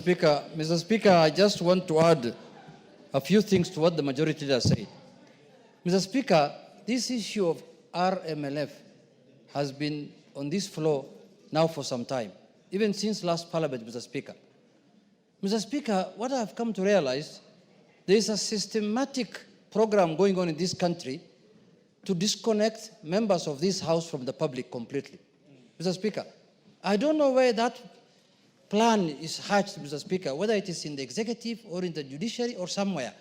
Mr. Speaker, I just want to add a few things to what the majority leader said. Mr. Speaker, this issue of RMLF has been on this floor now for some time, even since last Parliament, Mr. Speaker. Mr. Speaker, what I've come to realize, there is a systematic program going on in this country to disconnect members of this House from the public completely. Mr. Speaker, I don't know where that plan is hatched, Mr. Speaker, whether it is in the executive or in the judiciary or somewhere.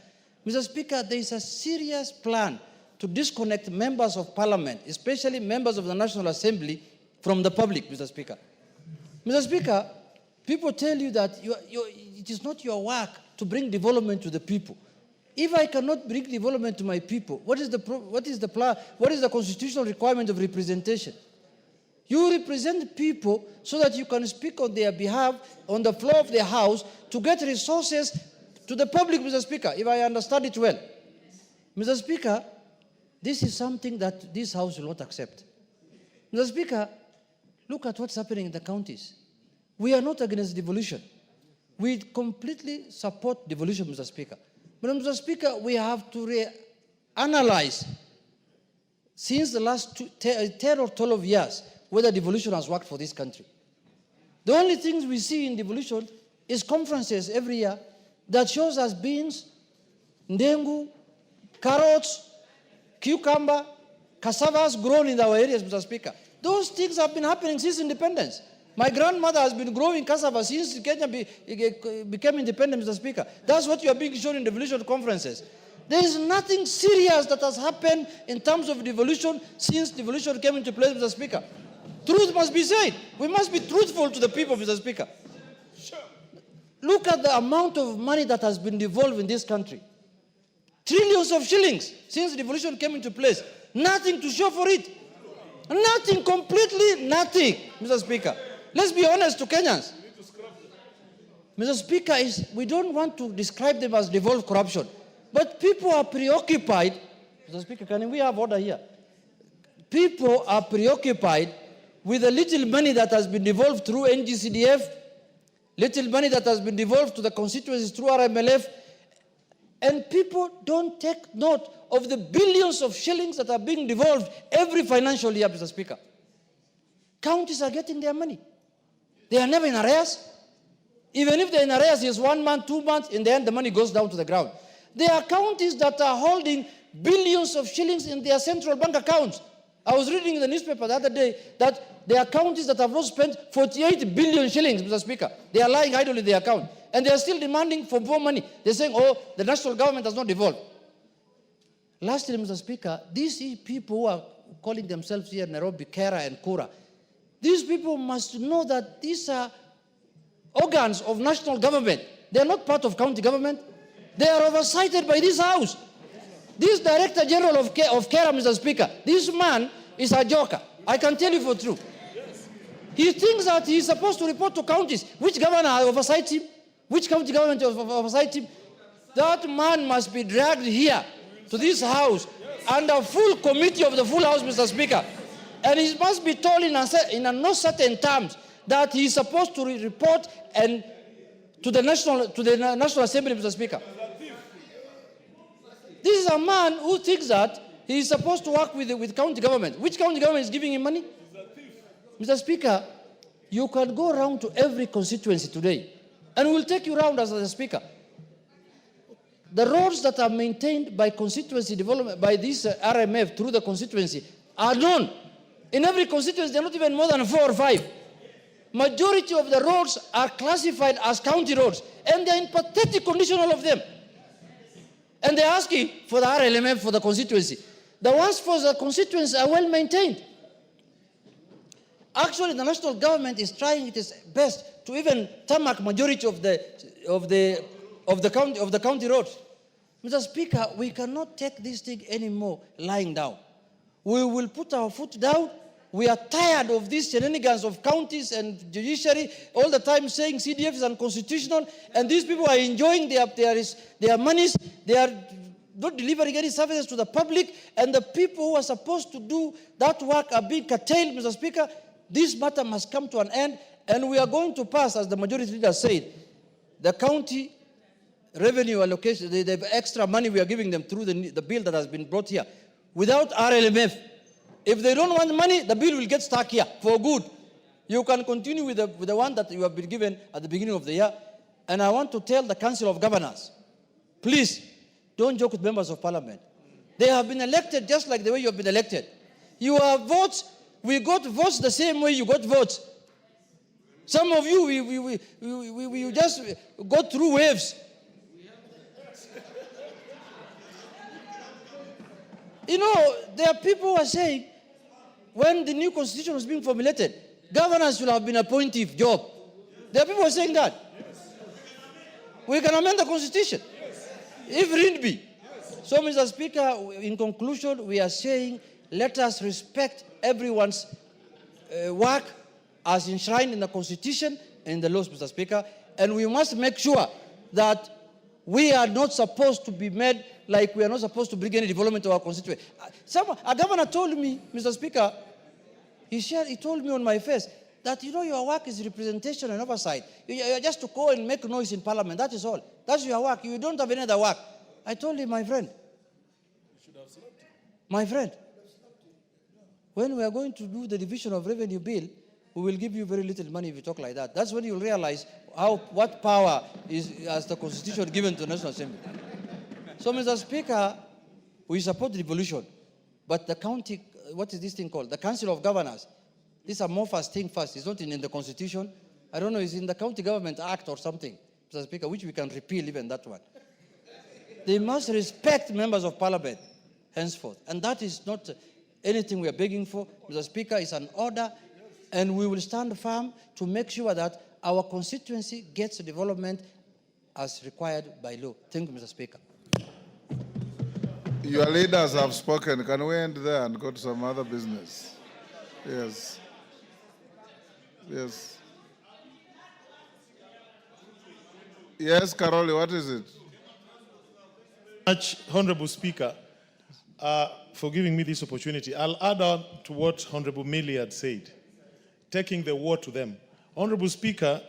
Mr. Speaker, there is a serious plan to disconnect members of parliament, especially members of the National Assembly, from the public, Mr. Speaker. Mr. Speaker, people tell you that it is not your work to bring development to the people. If I cannot bring development to my people, what is the constitutional requirement of representation? You represent people so that you can speak on their behalf on the floor of the House to get resources to the public, Mr. Speaker, if I understand it well. Mr. Speaker, this is something that this House will not accept. Mr. Speaker, look at what's happening in the counties. We are not against devolution. We completely support devolution, Mr. Speaker. But, Mr. Speaker, we have to reanalyze since the last 10 or 12 years whether devolution has worked for this country. The only things we see in devolution is conferences every year that shows us beans, ndengu, carrots, cucumber, cassavas grown in our areas, Mr. Speaker. Those things have been happening since independence. My grandmother has been growing cassava since Kenya became independent, Mr. Speaker. That's what you are being shown in devolution conferences. There is nothing serious that has happened in terms of devolution since devolution came into place, Mr. Speaker. Truth must be said. We must be truthful to the people, Mr. Speaker. Sure. Look at the amount of money that has been devolved in this country. Trillions of shillings since devolution came into place. Nothing to show for it. Nothing, completely nothing, Mr. Speaker. Let's be honest to Kenyans. Mr. Speaker, we don't want to describe them as devolved corruption. But people are preoccupied. Mr. Speaker, can we have order here? People are preoccupied with the little money that has been devolved through NGCDF, little money that has been devolved to the constituencies through RMLF, and people don't take note of the billions of shillings that are being devolved every financial year, Mr. Speaker. Counties are getting their money. They are never in arrears. Even if they're in arrears, it's 1 month, 2 months, in the end the money goes down to the ground. There are counties that are holding billions of shillings in their central bank accounts. I was reading in the newspaper the other day that there are counties that have not spent 48 billion shillings, Mr. Speaker. They are lying idle in their account. And they are still demanding for more money. They're saying, oh, the national government has not devolved. Lastly, Mr. Speaker, these people who are calling themselves here in Nairobi, Kera and Kura, these people must know that these are organs of national government. They are not part of county government. They are oversighted by this House. This Director General of Kera, Mr. Speaker, this man is a joker. I can tell you for true. He thinks that he is supposed to report to counties. Which governor oversights him? Which county government oversights him? That man must be dragged here to this House under full committee of the full House, Mr. Speaker. And he must be told in no certain terms that he is supposed to report to the National Assembly, Mr. Speaker. This is a man who thinks that he is supposed to work with county government. Which county government is giving him money? Mr. Speaker, you can go around to every constituency today, and we'll take you around as a Speaker. The roads that are maintained by constituency development, by this RMF through the constituency, are known. In every constituency, they're not even more than 4 or 5. Majority of the roads are classified as county roads, and they're in pathetic condition, all of them. And they're asking for the RLMF for the constituency. The ones for the constituency are well maintained. Actually, the national government is trying its best to even tarmac majority of the county roads. Mr. Speaker, we cannot take this thing anymore lying down. We will put our foot down. We are tired of these shenanigans of counties and judiciary all the time saying CDF is unconstitutional, and these people are enjoying their monies. They are not delivering any services to the public, and the people who are supposed to do that work are being curtailed, Mr. Speaker. This matter must come to an end, and we are going to pass, as the majority leader said, the county revenue allocation, the extra money we are giving them through the bill that has been brought here, without RLMF, if they don't want money, the bill will get stuck here for good. You can continue with the one that you have been given at the beginning of the year. And I want to tell the Council of Governors, please, don't joke with members of parliament. They have been elected just like the way you have been elected. Your votes, we got votes the same way you got votes. Some of you, we just go through waves. You know, there are people who are saying, when the new constitution was being formulated, governors should have been appointed job. There are people who are saying that. We can amend the constitution, if need be. So, Mr. Speaker, in conclusion, we are saying, let us respect everyone's work as enshrined in the constitution and the laws, Mr. Speaker, and we must make sure that we are not supposed to be made like we are not supposed to bring any development to our constituency. A governor told me, Mr. Speaker, he told me on my face that, you know, your work is representation and oversight. You are just to go and make noise in parliament. That is all. That's your work. You don't have any other work. I told him, my friend, when we are going to do the division of revenue bill, we will give you very little money if you talk like that. That's when you'll realize what power has the constitution given to the National Assembly. So, Mr. Speaker, we support the devolution, but the county, what is this thing called? The Council of Governors. This amorphous thing first. It's not in the constitution. I don't know, it's in the County Government Act or something, Mr. Speaker, which we can repeal even that one. They must respect members of parliament henceforth. And that is not anything we are begging for. Mr. Speaker, it's an order, and we will stand firm to make sure that our constituency gets development as required by law. Thank you, Mr. Speaker. Your leaders have spoken. Can we end there and go to some other business? Yes. Yes. Yes, Caroli, what is it? Much, Honorable Speaker, for giving me this opportunity. I'll add on to what Honorable Millie had said, taking the war to them. Honorable Speaker,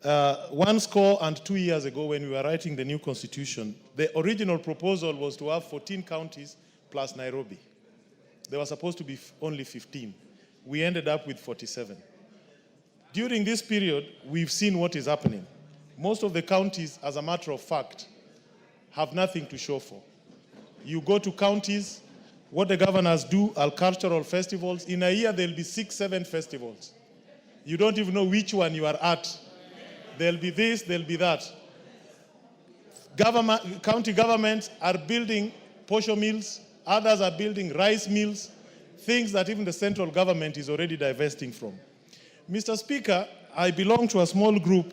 12 years ago when we were writing the new constitution, the original proposal was to have 14 counties plus Nairobi. There were supposed to be only 15. We ended up with 47. During this period, we've seen what is happening. Most of the counties, as a matter of fact, have nothing to show for. You go to counties, what the governors do are cultural festivals. In a year, there'll be 6, 7 festivals. You don't even know which one you are at. There'll be this, there'll be that. County governments are building posho mills, others are building rice mills, things that even the central government is already divesting from. Mr. Speaker, I belong to a small group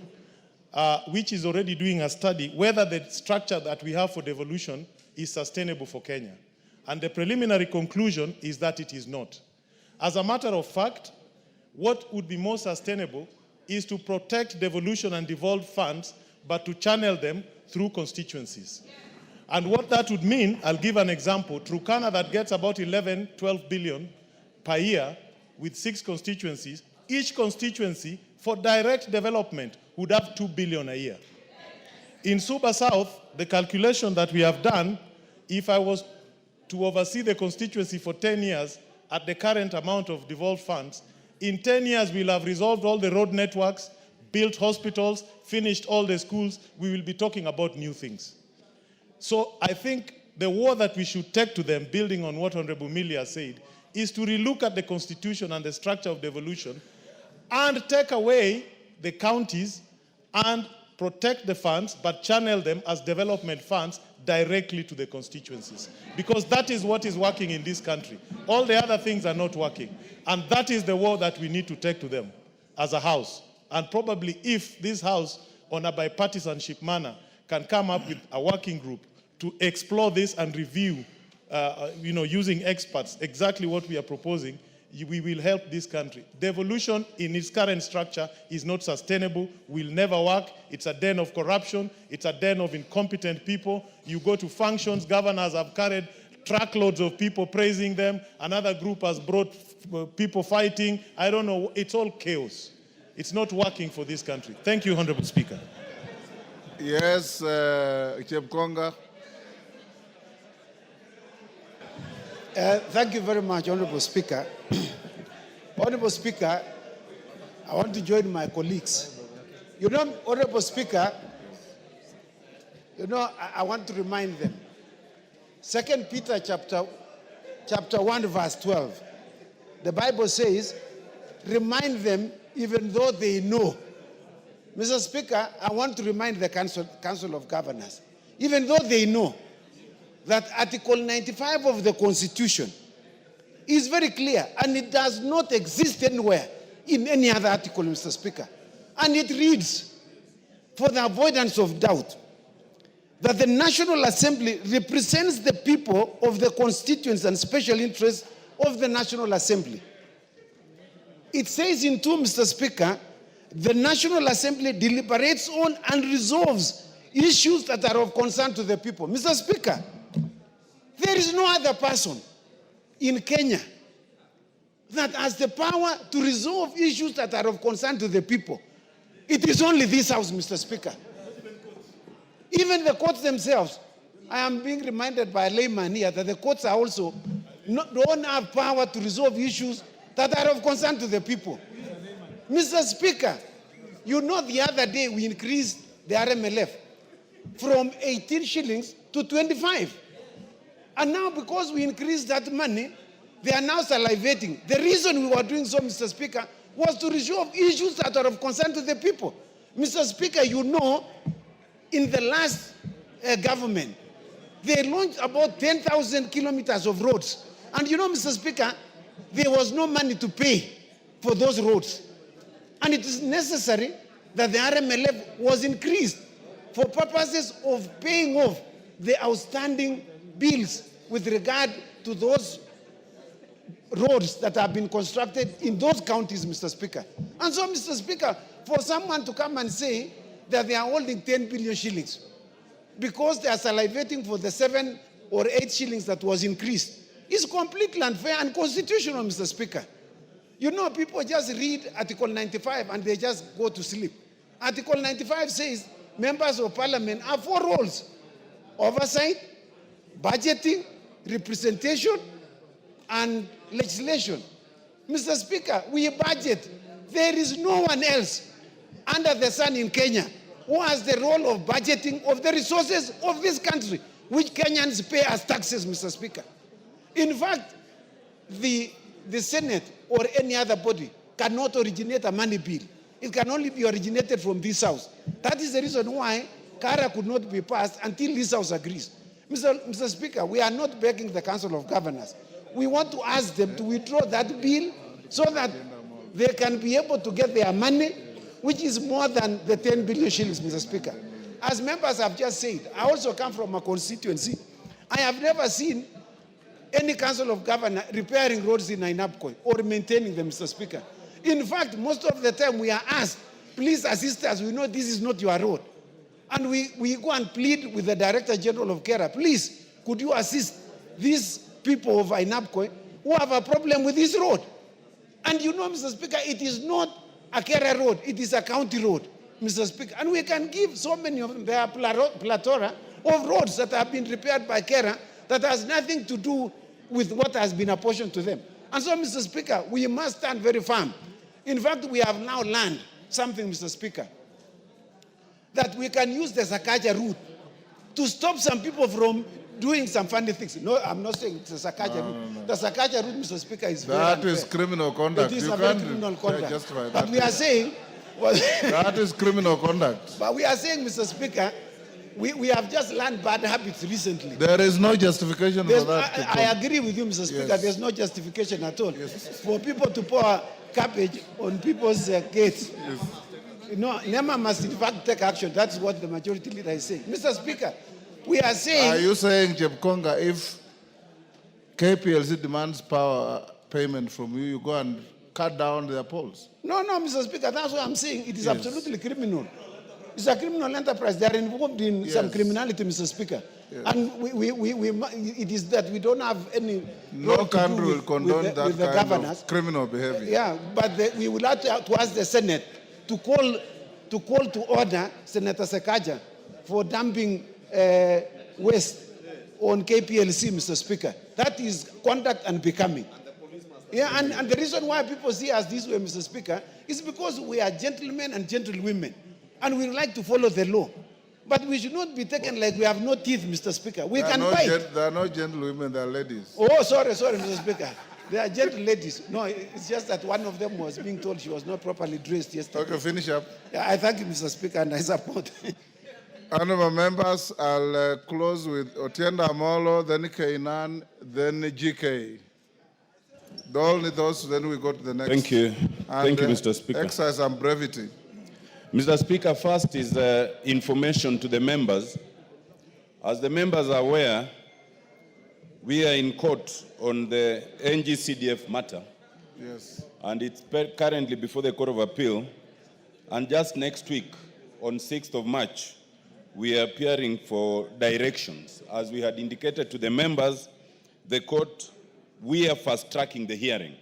which is already doing a study whether the structure that we have for devolution is sustainable for Kenya. And the preliminary conclusion is that it is not. As a matter of fact, what would be more sustainable is to protect devolution and devolved funds, but to channel them through constituencies. And what that would mean, I'll give an example. Turkana, that gets about 11, 12 billion per year with 6 constituencies, each constituency for direct development would have 2 billion a year. In Suba South, the calculation that we have done, if I was to oversee the constituency for 10 years at the current amount of devolved funds, in 10 years we'll have resolved all the road networks, built hospitals, finished all the schools. We will be talking about new things. So I think the war that we should take to them, building on what Honorable Milia said, is to relook at the constitution and the structure of devolution and take away the counties and protect the funds, but channel them as development funds directly to the constituencies. Because that is what is working in this country. All the other things are not working. And that is the war that we need to take to them as a house. And probably if this house, on a bipartisanship manner, can come up with a working group to explore this and review, using experts, exactly what we are proposing, we will help this country. Devolution in its current structure is not sustainable, will never work. It's a den of corruption. It's a den of incompetent people. You go to functions, governors have carried truckloads of people praising them. Another group has brought people fighting. I don't know. It's all chaos. It's not working for this country. Thank you, Honorable Speaker. Yes, Chepkonga. Thank you very much, Honorable Speaker. Honorable Speaker, I want to join my colleagues. You know, Honorable Speaker, I want to remind them. 2 Peter chapter 1, verse 12. The Bible says, remind them even though they know. Mr. Speaker, I want to remind the Council of Governors, even though they know that Article 95 of the Constitution is very clear, and it does not exist anywhere in any other article, Mr. Speaker. And it reads, for the avoidance of doubt, that the National Assembly represents the people of the constituents and special interests of the National Assembly. It says in 2, Mr. Speaker, the National Assembly deliberates on and resolves issues that are of concern to the people. Mr. Speaker, there is no other person in Kenya that has the power to resolve issues that are of concern to the people. It is only this House, Mr. Speaker. Even the courts themselves, I am being reminded by a layman here that the courts are also don't have power to resolve issues that are of concern to the people. Mr. Speaker, you know the other day we increased the RMLF from 18 shillings to 25. And now because we increased that money, they are now salivating. The reason we were doing so, Mr. Speaker, was to resolve issues that are of concern to the people. Mr. Speaker, you know, in the last government, they launched about 10,000 kilometers of roads. And you know, Mr. Speaker, there was no money to pay for those roads. And it is necessary that the RMLF was increased for purposes of paying off the outstanding bills with regard to those roads that have been constructed in those counties, Mr. Speaker. And so, Mr. Speaker, for someone to come and say that they are holding 10 billion shillings because they are salivating for the 7 or 8 shillings that was increased is completely unfair and unconstitutional, Mr. Speaker. You know, people just read Article 95 and they just go to sleep. Article 95 says members of parliament have 4 roles: oversight, budgeting, representation, and legislation. Mr. Speaker, we budget. There is no one else under the sun in Kenya who has the role of budgeting of the resources of this country, which Kenyans pay as taxes, Mr. Speaker. In fact, the Senate or any other body cannot originate a money bill. It can only be originated from this House. That is the reason why Kara could not be passed until this House agrees. Mr. Speaker, we are not begging the Council of Governors. We want to ask them to withdraw that bill so that they can be able to get their money, which is more than the 10 billion shillings, Mr. Speaker. As members have just said, I also come from a constituency. I have never seen any Council of Governors repairing roads in Ainabkoi or maintaining them, Mr. Speaker. In fact, most of the time we are asked, please assist us, we know this is not your road. And we go and plead with the Director General of Kera, please, could you assist these people of Ainabkoi who have a problem with this road? And you know, Mr. Speaker, it is not a Kera road, it is a county road, Mr. Speaker. And we can give so many of them, there are plethora of roads that have been repaired by Kera that has nothing to do with what has been apportioned to them. And so, Mr. Speaker, we must stand very firm. In fact, we have now learned something, Mr. Speaker, that we can use the Sakaja route to stop some people from doing some funny things. No, I'm not saying it's a Sakaja route. No. The Sakaja route, Mr. Speaker, is very unfair. That is criminal conduct. It is you a very criminal conduct. Justify that. But we are saying... that is criminal conduct. But we are saying, Mr. Speaker, we have just learned bad habits recently. There is no justification for that. I agree with you, Mr. Speaker. Yes. There's no justification at all. Yes. For people to pour cabbage on people's gates. Yes. No, NEMA must in fact take action. That's what the majority leader is saying. Mr. Speaker, we are saying... Are you saying, Chepkonga, if KPLC demands power payment from you, you go and cut down their polls? No, Mr. Speaker, that's what I'm saying. It is absolutely criminal. It's a criminal enterprise. They are involved in some criminality, Mr. Speaker. Yes. And it is that we don't have any... No country will condone that kind of criminal behavior. Yeah, but we will have to ask the Senate to call to order Senator Sakaja for dumping waste on KPLC, Mr. Speaker. That is conduct unbecoming. Yeah, and the reason why people see us this way, Mr. Speaker, is because we are gentlemen and gentlewomen, and we like to follow the law. But we should not be taken like we have no teeth, Mr. Speaker. We can fight. There are no gentlewomen, there are ladies. Oh, sorry, Mr. Speaker. They are gentle ladies. No, it's just that one of them was being told she was not properly dressed yesterday. Okay, finish up. Yeah, I thank you, Mr. Speaker, and I support. Honourable members, I'll close with Otienda Amolo, then Kainan, then GK. Only those, then we go to the next. Thank you. Thank you, Mr. Speaker. Exercise and brevity. Mr. Speaker, first is information to the members. As the members are aware, we are in court on the NGCDF matter. Yes. And it's currently before the Court of Appeal. And just next week, on 6th of March, we are appearing for directions. As we had indicated to the members, the court, we are fast-tracking the hearing.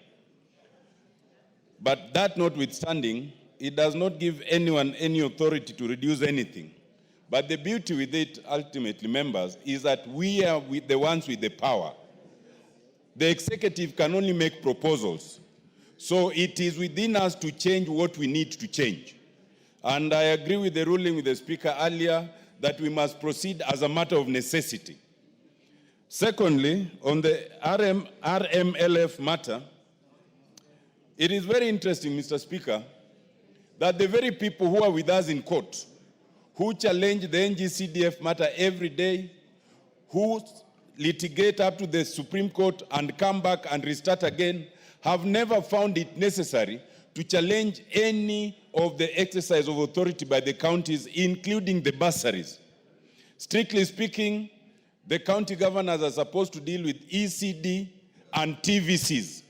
But that notwithstanding, it does not give anyone any authority to reduce anything. But the beauty with it, ultimately, members, is that we are the ones with the power. The executive can only make proposals. So it is within us to change what we need to change. And I agree with the ruling with the Speaker earlier that we must proceed as a matter of necessity. Secondly, on the RMLF matter, it is very interesting, Mr. Speaker, that the very people who are with us in court, who challenge the NGCDF matter every day, who litigate up to the Supreme Court and come back and restart again, have never found it necessary to challenge any of the exercise of authority by the counties, including the bursaries. Strictly speaking, the county governors are supposed to deal with ECD and TVCs.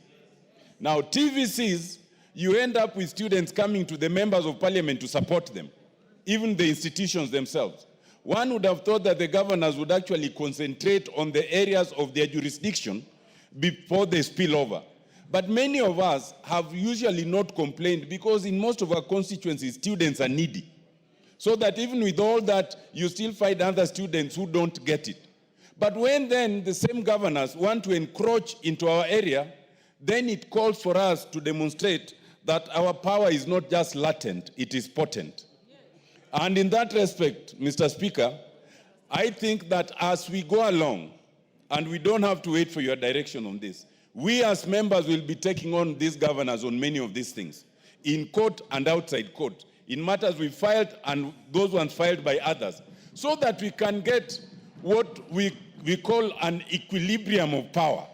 Now, TVCs, you end up with students coming to the members of parliament to support them, even the institutions themselves. One would have thought that the governors would actually concentrate on the areas of their jurisdiction before they spill over. But many of us have usually not complained because in most of our constituencies, students are needy. So that even with all that, you still find other students who don't get it. But when then the same governors want to encroach into our area, then it calls for us to demonstrate that our power is not just latent, it is potent. And in that respect, Mr. Speaker, I think that as we go along, and we don't have to wait for your direction on this, we as members will be taking on these governors on many of these things, in court and outside court, in matters we filed and those ones filed by others, so that we can get what we call an equilibrium of power.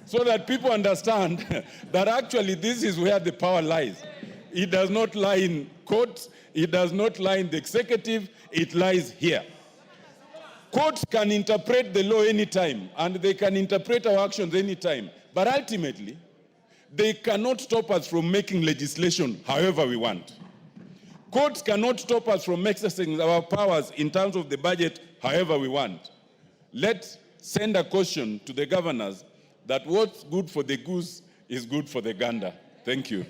So that people understand that actually this is where the power lies. It does not lie in courts, it does not lie in the executive, it lies here. Courts can interpret the law anytime, and they can interpret our actions anytime. But ultimately, they cannot stop us from making legislation however we want. Courts cannot stop us from exercising our powers in terms of the budget however we want. Let's send a caution to the governors that what's good for the goose is good for the gander. Thank you.